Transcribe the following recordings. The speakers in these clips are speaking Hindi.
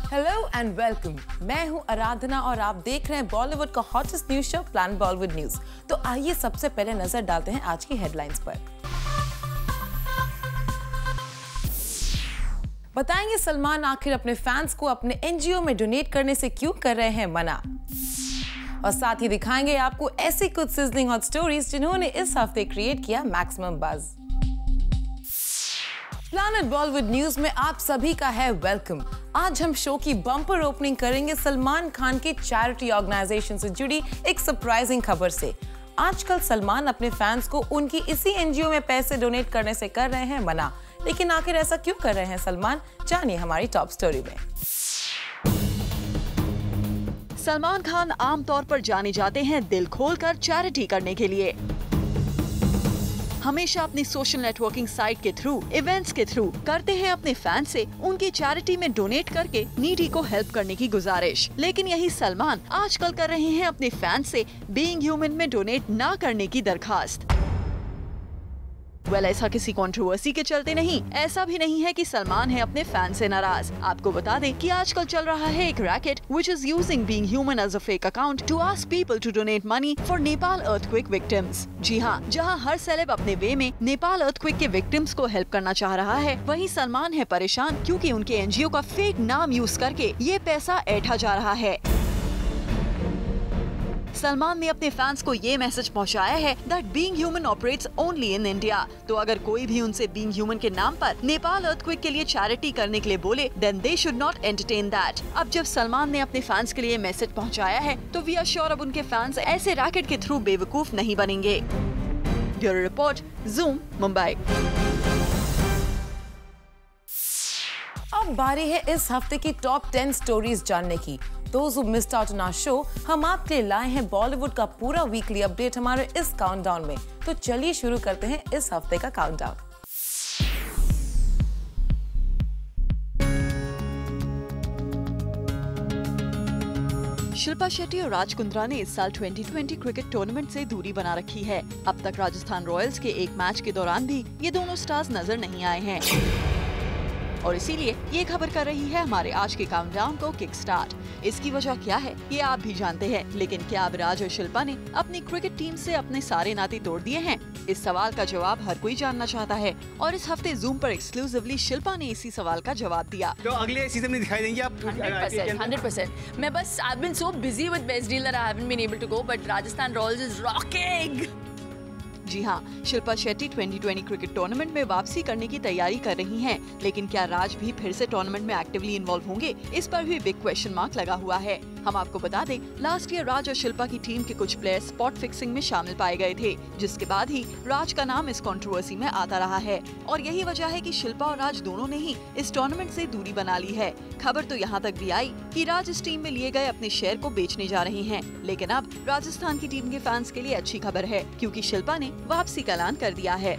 Hello and welcome. मैं हूं आराधना और आप देख रहे हैं बॉलीवुड का hottest news show plan Bollywood news. तो आइए सबसे पहले नजर डालते हैं आज की हेडलाइंस पर। बताएंगे सलमान आखिर अपने फैंस को अपने एनजीओ में डोनेट करने से क्यों कर रहे हैं मना, और साथ ही दिखाएंगे आपको ऐसी कुछ सिजलिंग हॉट स्टोरीज जिन्होंने इस हफ्ते क्रिएट किया maximum buzz. Planet Bollywood news में आप सभी का है वेलकम। आज हम शो की बम्पर ओपनिंग करेंगे सलमान खान के चैरिटी ऑर्गेनाइजेशन से जुड़ी एक सरप्राइजिंग खबर से। आजकल सलमान अपने फैंस को उनकी इसी एनजीओ में पैसे डोनेट करने से कर रहे हैं मना, लेकिन आखिर ऐसा क्यों कर रहे हैं सलमान, जानिए हमारी टॉप स्टोरी में। सलमान खान आमतौर पर जाने जाते हैं दिल खोलकर चैरिटी करने के लिए। हमेशा अपनी सोशल नेटवर्किंग साइट के थ्रू, इवेंट्स के थ्रू करते हैं अपने फैन से उनकी चैरिटी में डोनेट करके नीडी को हेल्प करने की गुजारिश। लेकिन यही सलमान आजकल कर रहे हैं अपने फैन से बीइंग ह्यूमन में डोनेट ना करने की दरखास्त। ऐसा किसी कंट्रोवर्सी के चलते नहीं, ऐसा भी नहीं है कि सलमान है अपने फैन से नाराज। आपको बता दें कि आजकल चल रहा है एक racket which is using Being Human as a fake account to ask people to donate money for Nepal earthquake victims. जी हाँ, जहाँ हर सेलेब अपने वे में नेपाल अर्थक्वेक के विक्टिम्स को हेल्प करना चाह रहा है, वहीं सलमान है परेशान क्योंकि उनके एनजीओ का फेक नाम यूज करके ये पैसा ऐंठा जा रहा है। सलमान ने अपने फैंस को ये मैसेज पहुंचाया है that being human operates only in India. तो अगर कोई भी उनसे बीइंग ह्यूमन के नाम पर नेपाल अर्थक्वेक के लिए चैरिटी करने के लिए बोले, then they should not entertain that. अब जब सलमान ने अपने फैंस के लिए मैसेज पहुंचाया है, तो वी आर श्योर अब उनके फैंस ऐसे रैकेट के थ्रू बेवकूफ नहीं बनेंगे। Bureau report, zoom, Mumbai. अब बारी है इस हफ्ते की टॉप 10 स्टोरीज जानने की। Those who missed out on our show, हम आपके लिए लाए हैं बॉलीवुड का पूरा वीकली अपडेट हमारे इस काउंटडाउन में। तो चलिए शुरू करते हैं इस हफ्ते का काउंटडाउन। शिल्पा शेट्टी और राज कुंद्रा ने इस साल 2020 क्रिकेट टूर्नामेंट से दूरी बना रखी है। अब तक राजस्थान रॉयल्स के एक मैच के दौरान भी ये दोनों स्टार्स नजर नहीं आए हैं, और इसीलिए ये खबर कर रही है हमारे आज के काउंटडाउन को किक स्टार्ट। इसकी वजह क्या है ये आप भी जानते हैं, लेकिन क्या अब राज और शिल्पा ने अपनी क्रिकेट टीम से अपने सारे नाते तोड़ दिए हैं? इस सवाल का जवाब हर कोई जानना चाहता है, और इस हफ्ते जूम पर एक्सक्लूसिवली शिल्पा ने इसी सवाल का जवाब दिया। तो अगले सीजन में दिखाई देंगे आप? 100%। मैं बस I've been so busy with Best Deal that I haven't been able to go, but Rajasthan Royals is rocking. जी हाँ, शिल्पा शेट्टी 2020 क्रिकेट टूर्नामेंट में वापसी करने की तैयारी कर रही हैं, लेकिन क्या राज भी फिर से टूर्नामेंट में एक्टिवली इन्वॉल्व होंगे? इस पर भी बिग क्वेश्चन मार्क लगा हुआ है। हम आपको बता दें, लास्ट ईयर राज और शिल्पा की टीम के कुछ प्लेयर्स स्पॉट फिक्सिंग में शामिल पाए गए थे, जिसके बाद ही राज का नाम इस कंट्रोवर्सी में आता रहा है, और यही वजह है कि शिल्पा और राज दोनों ने ही इस टूर्नामेंट से दूरी बना ली है। खबर तो यहाँ तक भी आई कि राज इस टीम में लिए गए अपने शेयर को बेचने जा रही हैं, लेकिन अब राजस्थान की टीम के फैंस के लिए अच्छी खबर है, क्योंकि शिल्पा ने वापसी का ऐलान कर दिया है।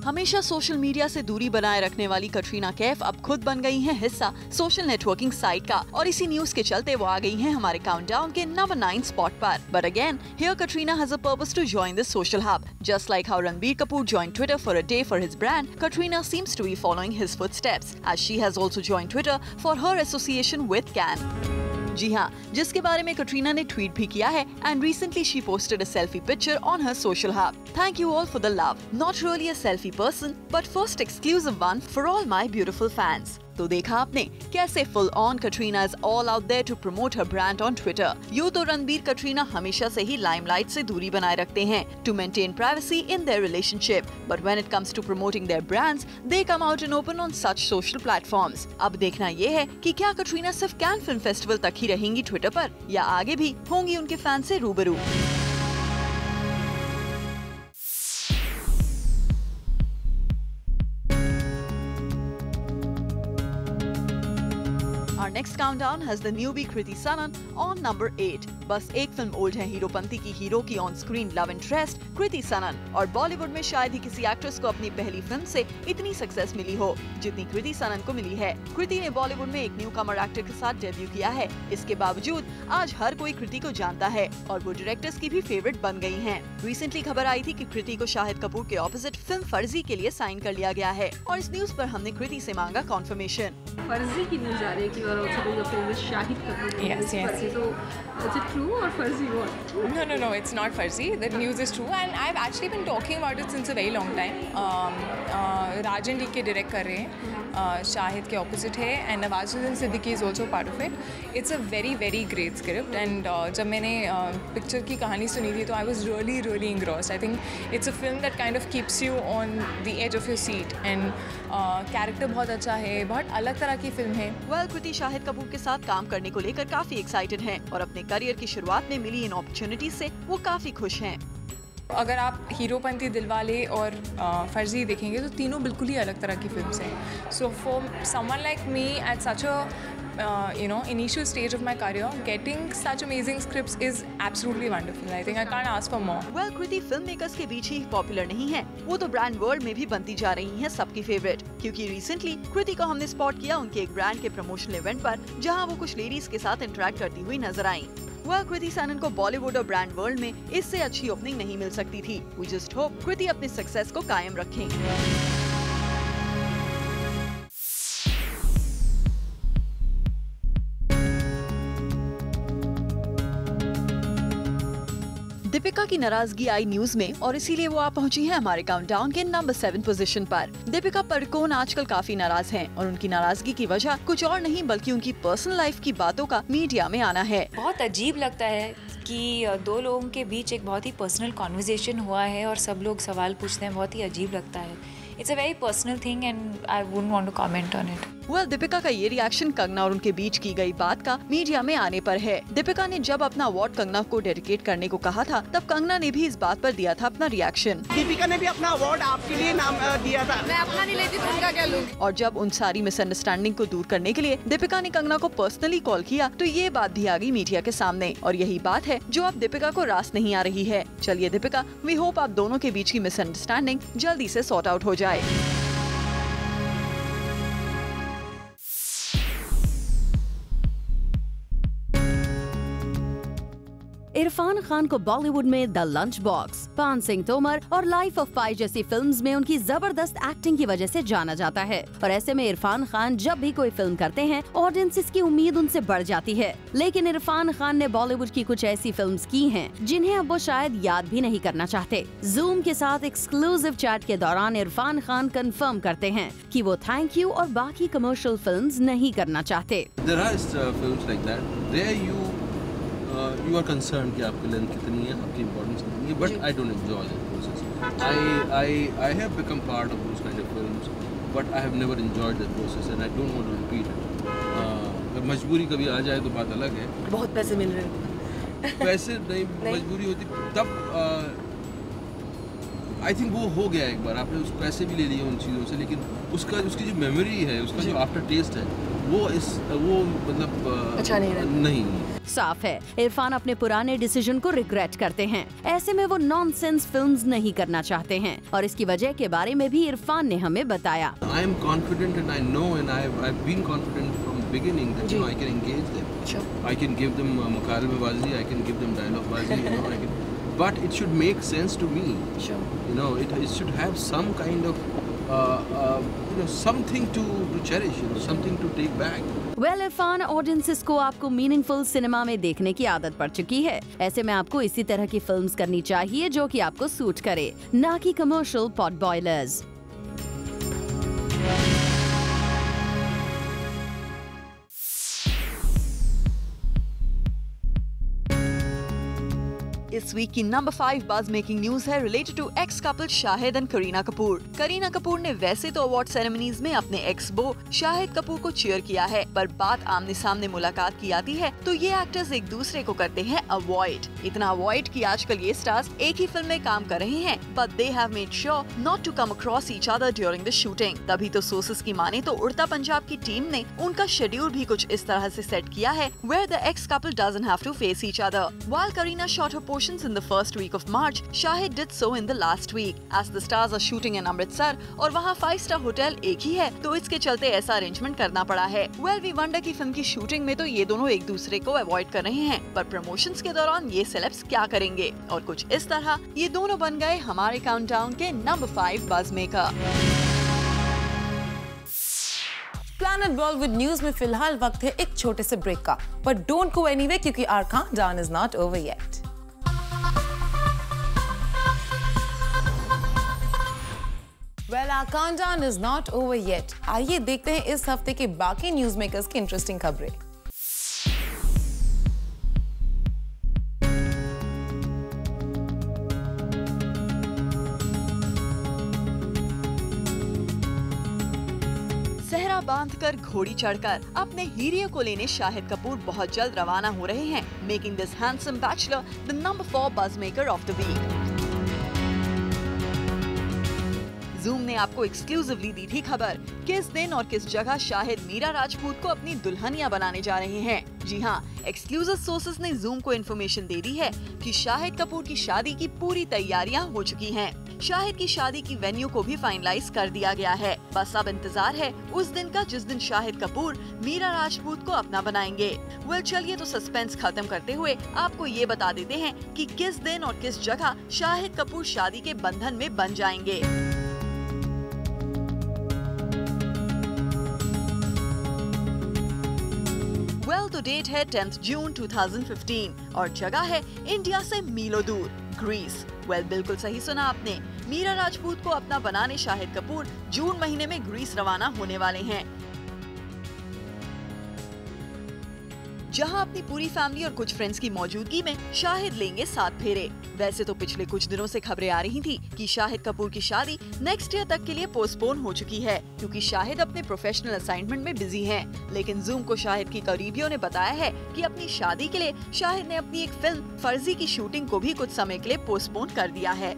हमेशा सोशल मीडिया से दूरी बनाए रखने वाली कटरीना कैफ अब खुद बन गई हैं हिस्सा सोशल नेटवर्किंग साइट का, और इसी न्यूज के चलते वो आ गई हैं हमारे काउंटडाउन के नंबर 9 स्पॉट पर। But again, here Katrina has a purpose to join this social hub. Just like how Ranbir Kapoor joined Twitter for a day for his brand, Katrina seems to be following his footsteps, as she has also joined Twitter for her association with Cannes. जी हाँ, जिसके बारे में कटरीना ने ट्वीट भी किया है, and recently she posted a selfie picture on her social hub. Thank you all for the love. Not really a selfie person, but first exclusive one for all my beautiful fans. तो देखा आपने कैसे full on Katrina is all out there to promote her brand on Twitter. यूं तो रणबीर कटरीना हमेशा से ही लाइमलाइट से दूरी बनाए रखते हैं to maintain privacy in their relationship, but when it comes to promoting their brands they come out in open on such social platforms. अब देखना ये है कि क्या कटरीना सिर्फ कैन फिल्म फेस्टिवल तक ही रहेंगी ट्विटर पर, या आगे भी होंगी उनके फैन से रूबरू। Our next countdown has the newbie Kriti Sanon on number 8. बस एक फिल्म ओल्ड है हीरोपंती की हीरो की ऑन स्क्रीन लव इंटरेस्ट कृति सनन, और बॉलीवुड में शायद ही किसी एक्ट्रेस को अपनी पहली फिल्म से इतनी सक्सेस मिली हो जितनी कृति सनन को मिली है। कृति ने बॉलीवुड में एक न्यू कमर एक्टर के साथ डेब्यू किया है। इसके बावजूद आज हर कोई कृति को जानता है और वो डायरेक्टर्स की भी फेवरेट बन गई हैं। रिसेंटली खबर आई थी कि कृति को शाहिद कपूर के ऑपोजिट फिल्म फर्जी के लिए साइन कर लिया गया है और इस न्यूज पर हमने कृति से मांगा कॉन्फर्मेशन। फर्जी की न्यूज आ रही है कि you are also doing a film with Shahid Kapoor. Yes. फर्जी, so is it true or फर्जी what? No, it's not Farsi. The news is true and I've actually been talking about it since a very long time. Rajan D के डायरेक्ट कर रहे हैं, शाहिद के ऑपोजिट है and Nawazuddin Siddiqui is also part of it. It's a very great script and जब मैंने पिक्चर की कहानी सुनी थी तो I was really engrossed. I think it's a film that kind of keeps you on the edge of your seat and character बहुत अच्छा है, बहुत अलग तरह की फिल्म है। वेल कृति शाहिद कपूर के साथ काम करने को लेकर काफी एक्साइटेड हैं और अपने करियर की शुरुआत में मिली इन अपॉर्चुनिटीज से वो काफी खुश हैं। अगर आप हीरोपंती, दिलवाले और फर्जी देखेंगे तो तीनों बिल्कुल ही अलग तरह की फिल्म्स हैं। So for someone like me at such a initial stage of my career, getting such amazing scripts is absolutely wonderful. I think I can't ask for more. Well, Kriti film makers के बीच ही पॉपुलर नहीं है, वो तो ब्रांड वर्ल्ड में भी बनती जा रही हैं सबकी फेवरेट। क्योंकि रिसेंटली कृति को हमने स्पॉट किया उनके एक ब्रांड के प्रमोशनल इवेंट पर, जहां वो कुछ लेडीज के साथ इंटरेक्ट करती हुई नजर आई। कृति सनन को बॉलीवुड और ब्रांड वर्ल्ड में इससे अच्छी ओपनिंग नहीं मिल सकती थी। We just hope कृति अपनी सक्सेस को कायम रखें। दीपिका की नाराजगी आई न्यूज में और इसीलिए वो आप पहुंची है हमारे काउंटडाउन के नंबर 7 पोजीशन पर। दीपिका पादुकोण आजकल काफी नाराज हैं और उनकी नाराजगी की वजह कुछ और नहीं बल्कि उनकी पर्सनल लाइफ की बातों का मीडिया में आना है। बहुत अजीब लगता है कि दो लोगों के बीच एक बहुत ही पर्सनल कॉन्वर्सेशन हुआ है और सब लोग सवाल पूछते हैं, बहुत ही अजीब लगता है। It's a very personal thing and I wouldn't want to comment on it. Deepika का ये रिएक्शन कंगना और उनके बीच की गई बात का मीडिया में आने पर है। दीपिका ने जब अपना अवार्ड कंगना को डेडिकेट करने को कहा था, तब कंगना ने भी इस बात पर दिया था अपना रिएक्शन। दीपिका ने भी अपना अवार्ड आपके लिए नाम दिया था। मैं अपना नहीं लेती तो उनका क्या लूं? और जब उन सारी मिसअंडरस्टैंडिंग को दूर करने के लिए दीपिका ने कंगना को पर्सनली कॉल किया, तो ये बात भी आ गई मीडिया के सामने और यही बात है जो अब दीपिका को रास नहीं आ रही है। चलिए दीपिका, वी होप आप दोनों के बीच की मिसअंडरस्टैंडिंग जल्दी से सॉर्ट आउट हो जाए। इरफान खान को बॉलीवुड में द लंच बॉक्स, पान सिंह तोमर और लाइफ ऑफ पाई जैसी फिल्म्स में उनकी जबरदस्त एक्टिंग की वजह से जाना जाता है और ऐसे में इरफान खान जब भी कोई फिल्म करते हैं ऑडियंस की उम्मीद उनसे बढ़ जाती है। लेकिन इरफान खान ने बॉलीवुड की कुछ ऐसी फिल्म्स की हैं जिन्हें अब वो शायद याद भी नहीं करना चाहते। जूम के साथ एक्सक्लूसिव चैट के दौरान इरफान खान कंफर्म करते हैं कि वो थैंक यू और बाकी कमर्शियल फिल्म्स नहीं करना चाहते। You are concerned कि आपकी लेंथ कितनी है, आपकी इम्पोर्टेंस कितनी है, but I don't enjoy that process. I have become part of those kind of films, but I have never enjoyed that process and I don't want to repeat it. अगर मजबूरी कभी आ जाए तो बात अलग है। बहुत पैसे मिल रहे हैं। पैसे नहीं, मजबूरी होती तब आई थिंक वो हो गया एक बार, आपने उस पैसे भी ले लिए उन चीज़ों से, लेकिन उसकी जो मेमोरी है, उसका जो आफ्टर टेस्ट है, वो मतलब अच्छा नहीं। साफ है इरफान अपने पुराने डिसीजन को रिग्रेट करते हैं। ऐसे में वो नॉनसेंस फिल्म्स नहीं करना चाहते हैं और इसकी वजह के बारे में भी इरफान ने हमें बताया। I am confident and I know and I've been confident from the beginning that I can engage them. Sure. I can give them mukalmebazi, I can give them dialogue-bazi, but it should make sense to me. Sure. It should have some kind of something to cherish, something to take back. Irfan, audiences को आपको मीनिंगफुल सिनेमा में देखने की आदत पड़ चुकी है। ऐसे में आपको इसी तरह की फिल्म्स करनी चाहिए जो कि आपको सूट करे, ना कि कमर्शियल पॉट बॉयलर्स। इस वीक की नंबर 5 बज़ मेकिंग न्यूज है related to ex couple Shahid and Kareena Kapoor. Kareena Kapoor ने वैसे तो अवार्ड सेरेमनीज में अपने एक्स बो शाहिद कपूर को चीयर किया है, पर बात आमने सामने मुलाकात की आती है तो ये एक्टर्स एक दूसरे को करते हैं अवॉइड। इतना अवॉइड कि आजकल ये स्टार्स एक ही फिल्म में काम कर रहे हैं, but they have made sure not to come across each other during the shooting. तभी तो सोर्सेस की माने तो उड़ता पंजाब की टीम ने उनका शेड्यूल भी कुछ इस तरह से सेट किया है, where the ex-couple doesn't have to face each other. While Kareena shot her portions in the first week of March, Shahid did so in the last week. As the stars are shooting in Amritsar और वहाँ 5-star होटल एक ही है, तो इसके चलते ऐसा अरेंजमेंट करना पड़ा है। Well, we wonder कि फिल्म की शूटिंग में तो ये दोनों एक दूसरे को अवॉइड कर रहे हैं, पर प्रमोशंस के दौरान ये सेलेब्स क्या करेंगे? और कुछ इस तरह ये दोनों बन गए हमारे काउंटडाउन के number 5 buzz maker. Planet Bollywood news में फिलहाल वक्त है एक छोटे से ब्रेक का, बट डोंट गो एनीवे क्योंकि our countdown is not over yet. Well, our countdown is not over yet. आइए देखते हैं इस हफ्ते के बाकी न्यूज मेकर्स की इंटरेस्टिंग खबरें। सहरा बांधकर घोड़ी चढ़कर अपने हीरे को लेने शाहिद कपूर बहुत जल्द रवाना हो रहे हैं, making this handsome bachelor the number 4 buzz maker of the week. Zoom ने आपको एक्सक्लूसिवली दी थी खबर किस दिन और किस जगह शाहिद मीरा राजपूत को अपनी दुल्हनिया बनाने जा रहे हैं। जी हाँ, एक्सक्लूसिव सोर्सेस ने जूम को इन्फॉर्मेशन दे दी है कि शाहिद कपूर की शादी की पूरी तैयारियां हो चुकी हैं। शाहिद की शादी की वेन्यू को भी फाइनलाइज कर दिया गया है। बस अब इंतजार है उस दिन का जिस दिन शाहिद कपूर मीरा राजपूत को अपना बनाएंगे। वेल, चलिए तो सस्पेंस खत्म करते हुए आपको ये बता देते हैं कि किस दिन और किस जगह शाहिद कपूर शादी के बंधन में बन जाएंगे। वेल, तो डेट है 10 जून 2015 और जगह है इंडिया से मीलों दूर, ग्रीस। वेल, बिल्कुल सही सुना आपने, मीरा राजपूत को अपना बनाने शाहिद कपूर जून महीने में ग्रीस रवाना होने वाले हैं, जहां अपनी पूरी फैमिली और कुछ फ्रेंड्स की मौजूदगी में शाहिद लेंगे 7 फेरे। वैसे तो पिछले कुछ दिनों से खबरें आ रही थी कि शाहिद कपूर की शादी नेक्स्ट ईयर तक के लिए पोस्टपोन हो चुकी है, क्योंकि शाहिद अपने प्रोफेशनल असाइनमेंट में बिजी हैं। लेकिन जूम को शाहिद की करीबियों ने बताया है कि अपनी शादी के लिए शाहिद ने अपनी एक फिल्म फर्जी की शूटिंग को भी कुछ समय के लिए पोस्टपोन कर दिया है।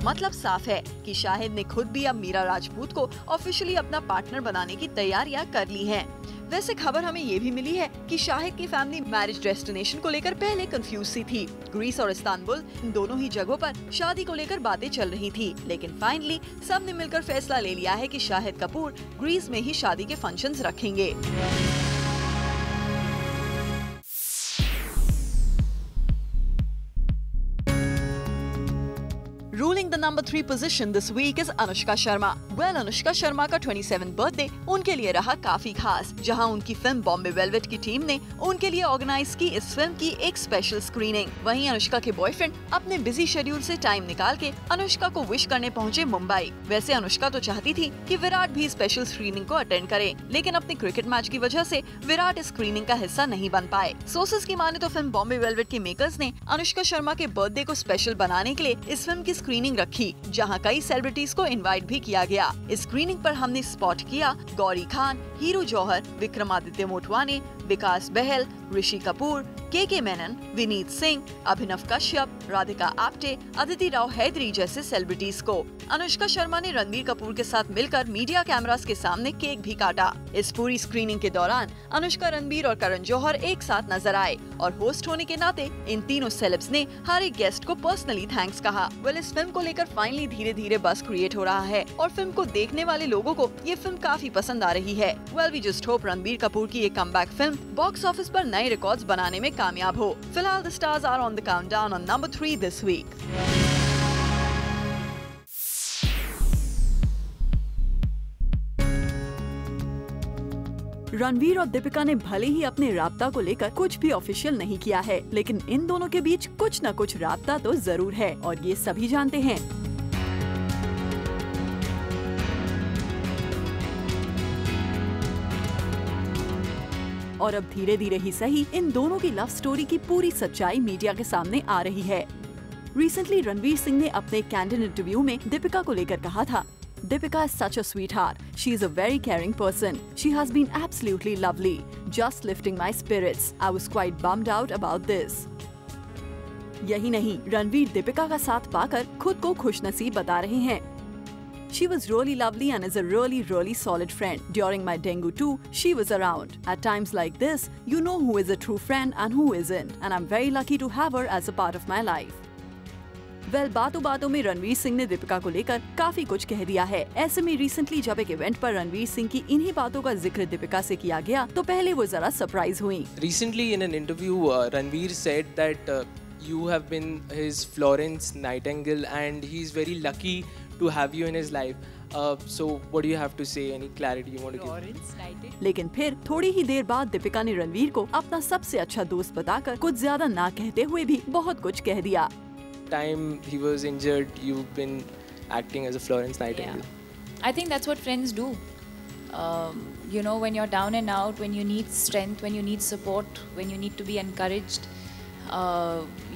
मतलब साफ है कि शाहिद ने खुद भी अब मीरा राजपूत को ऑफिशियली अपना पार्टनर बनाने की तैयारियां कर ली हैं। वैसे खबर हमें ये भी मिली है कि शाहिद की फैमिली मैरिज डेस्टिनेशन को लेकर पहले कंफ्यूज सी थी। ग्रीस और इस्तांबुल, इन दोनों ही जगहों पर शादी को लेकर बातें चल रही थी, लेकिन फाइनली सब ने मिलकर फैसला ले लिया है कि शाहिद कपूर ग्रीस में ही शादी के फंक्शंस रखेंगे। Ruling the number 3 position this week is Anushka Sharma. Well, Anushka Sharma का 27th बर्थडे उनके लिए रहा काफी खास, जहां उनकी फिल्म बॉम्बे वेलवेट की टीम ने उनके लिए ऑर्गेनाइज की इस फिल्म की एक स्पेशल स्क्रीनिंग। वहीं अनुष्का के बॉयफ्रेंड अपने बिजी शेड्यूल से टाइम निकाल के अनुष्का को विश करने पहुंचे मुंबई। वैसे अनुष्का तो चाहती थी कि विराट भी स्पेशल स्क्रीनिंग को अटेंड करे, लेकिन अपने क्रिकेट मैच की वजह से विराट इस स्क्रीनिंग का हिस्सा नहीं बन पाए। सोर्सेस की माने तो फिल्म बॉम्बे वेलवेट के मेकर्स ने अनुष्का शर्मा के बर्थडे को स्पेशल बनाने के लिए इस फिल्म की स्क्रीनिंग रखी, जहां कई सेलिब्रिटीज को इनवाइट भी किया गया। इस स्क्रीनिंग पर हमने स्पॉट किया गौरी खान, हीरू जौहर, विक्रमादित्य मोटवाने, विकास बहल, ऋषि कपूर, के मेनन, विनीत सिंह, अभिनव कश्यप, राधिका आप्टे, अदिति राव हैदरी जैसे सेलिब्रिटीज को। अनुष्का शर्मा ने रणबीर कपूर के साथ मिलकर मीडिया कैमरास के सामने केक भी काटा। इस पूरी स्क्रीनिंग के दौरान अनुष्का, रणबीर और करण जौहर एक साथ नजर आए और होस्ट होने के नाते इन तीनों सेलेब्स ने हर एक गेस्ट को पर्सनली थैंक्स कहा। वेल, इस फिल्म को लेकर फाइनली धीरे धीरे बस क्रिएट हो रहा है और फिल्म को देखने वाले लोगों को ये फिल्म काफी पसंद आ रही है। Well, we just hope Ranbir Kapoor की ये कमबैक फिल्म बॉक्स ऑफिस पर नए रिकॉर्ड्स बनाने में कामयाब हो। फिलहाल the stars are on the countdown on number 3 this week. Ranveer और दीपिका ने भले ही अपने राब्ता को लेकर कुछ भी ऑफिशियल नहीं किया है, लेकिन इन दोनों के बीच कुछ न कुछ राब्ता तो जरूर है और ये सभी जानते हैं। और अब धीरे धीरे ही सही इन दोनों की लव स्टोरी की पूरी सच्चाई मीडिया के सामने आ रही है। रिसेंटली रणवीर सिंह ने अपने कैंडिड इंटरव्यू में दीपिका को लेकर कहा था, Deepika is such a sweetheart. She is a very caring person. She has been absolutely lovely, just lifting my spirits. I was quite bummed out about this. यही नहीं, रणवीर दीपिका का साथ पाकर खुद को खुशनसीब बता रहे हैं। She was really lovely and is a really solid friend. During my dengue too, she was around. At times like this, you know who is a true friend and who isn't. And I'm very lucky to have her as a part of my life. बातों बातों में रणवीर सिंह ने दीपिका को लेकर काफी कुछ कह दिया है। ऐसे में रिसेंटली जब एक इवेंट पर रणवीर सिंह की इन्हीं बातों का जिक्र दीपिका से किया गया तो पहले वो जरा सरप्राइज हुई। Recently in an interview, Ranveer said that you have been his Florence Nightingale and he's very lucky to have you in his life. So what do you have to say? Any clarity you want to give? लेकिन फिर थोड़ी ही देर बाद दीपिका ने रणवीर को अपना सबसे अच्छा दोस्त बताकर कुछ ज्यादा ना कहते हुए भी बहुत कुछ कह दिया। Time he was injured, you've been acting as a Florence Nightingale. Yeah. I think that's what friends do. You know, when you're down and out, when you need strength, when you need support, when you need to be encouraged,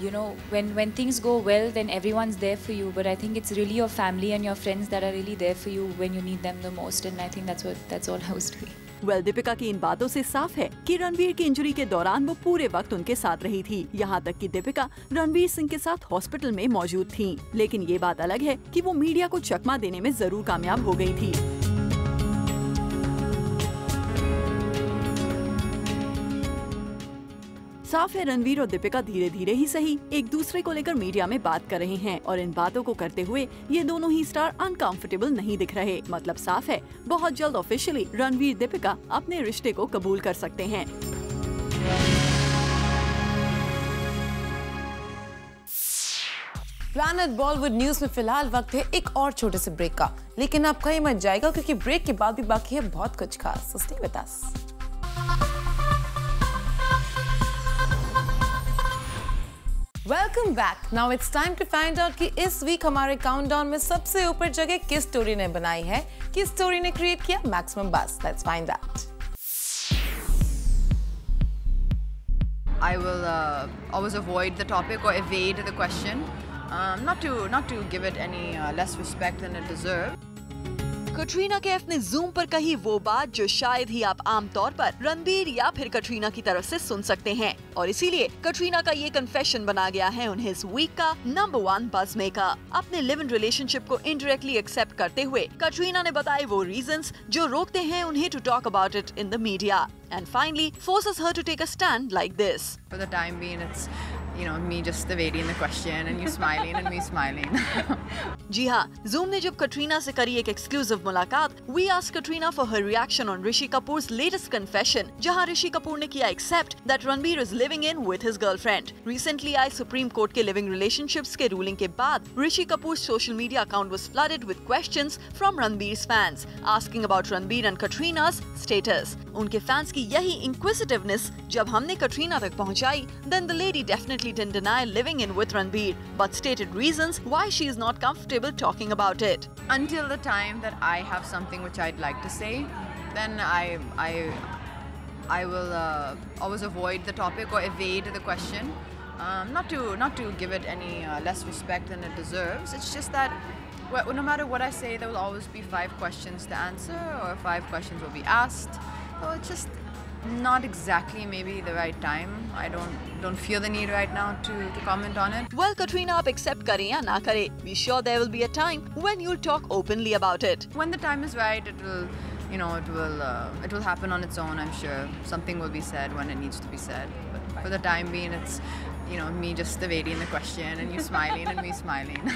you know, when things go well, then everyone's there for you. But I think it's really your family and your friends that are really there for you when you need them the most. And I think that's all I was doing. Deepika की इन बातों से साफ है कि रणवीर की इंजरी के दौरान वो पूरे वक्त उनके साथ रही थी। यहाँ तक कि दीपिका रणवीर सिंह के साथ हॉस्पिटल में मौजूद थीं। लेकिन ये बात अलग है कि वो मीडिया को चकमा देने में जरूर कामयाब हो गई थी। साफ है रणवीर और दीपिका धीरे धीरे ही सही एक दूसरे को लेकर मीडिया में बात कर रहे हैं और इन बातों को करते हुए ये दोनों ही स्टार अनकंफर्टेबल नहीं दिख रहे। मतलब साफ है बहुत जल्द ऑफिशियली रणवीर दीपिका अपने रिश्ते को कबूल कर सकते हैं। प्लैनेट बॉलीवुड न्यूज में फिलहाल वक्त है एक और छोटे से ब्रेक का, लेकिन आप कहीं मत जाएगा क्योंकि ब्रेक के बाद भी बाकी है बहुत कुछ खास। So stay with us. Welcome back. Now it's time to find out कि इस वीक हमारे काउंटडाउन में सबसे ऊपर जगह किस स्टोरी ने बनाई है, किस स्टोरी ने क्रिएट किया maximum buzz. Let's find out. I will always avoid the topic or evade the question, not to give it any less respect than it deserves. Katrina Kaif ने ज़ूम पर कही वो बात जो शायद ही आप आमतौर पर रणबीर या फिर कटरीना की तरफ से सुन सकते हैं और इसीलिए कटरीना का ये कन्फेशन बना गया है उन्हें इस वीक का नंबर 1 बज़ मेकर। अपने लिव इन रिलेशनशिप को इनडायरेक्टली एक्सेप्ट करते हुए कटरीना ने बताए वो रीजंस जो रोकते हैं उन्हें to talk about it in the media and finally forces her to take a stand like this. For the time being, it's me just evading the question and you smiling and me smiling. जी हाँ, Zoom ने जब कटरीना से करी एक एक्सक्लूसिव मुलाकात, we asked Katrina for her reaction on Rishi Kapoor's latest confession, जहाँ ऋषि कपूर ने किया accept that Ranbir is living in with his girlfriend. Recently आए सुप्रीम कोर्ट के लिविंग रिलेशनशिप्स के रूलिंग के बाद Rishi Kapoor social media account was flooded with questions from Ranbir's fans, asking about Ranbir and Katrina's status. उनके फैंस की यही inquisitiveness जब हमने कटरीना तक पहुंचाई, then the lady definitely didn't deny living in with Ranbir, but stated reasons why she is not comfortable talking about it. Until the time that I have something which I'd like to say, then I will always avoid the topic or evade the question, not to give it any less respect than it deserves. It's just that no matter what I say, there will always be 5 questions to answer or 5 questions will be asked. So it's just not exactly maybe the right time. I don't feel the need right now to comment on it. Well, Katrina, आप accept करें या ना करें, be sure there will be a time when you'll talk openly about it. When the time is right, it will happen on its own. I'm sure something will be said when it needs to be said. But for the time being, it's me just evading the question and you smiling and me smiling.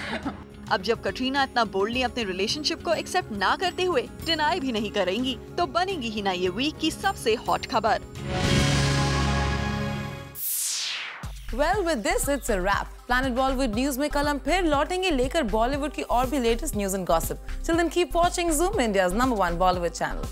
अब जब कटरीना इतना बोल्डली अपने रिलेशनशिप को एक्सेप्ट ना करते हुए डिनाई भी नहीं करेंगी तो बनेगी ही ना ये वीक की सबसे हॉट खबर। Well, with this, it's a wrap. Planet Bollywood News में कल हम फिर लौटेंगे लेकर बॉलीवुड की और भी latest news and gossip. Till then, keep watching Zoom, India's #1 Bollywood channel.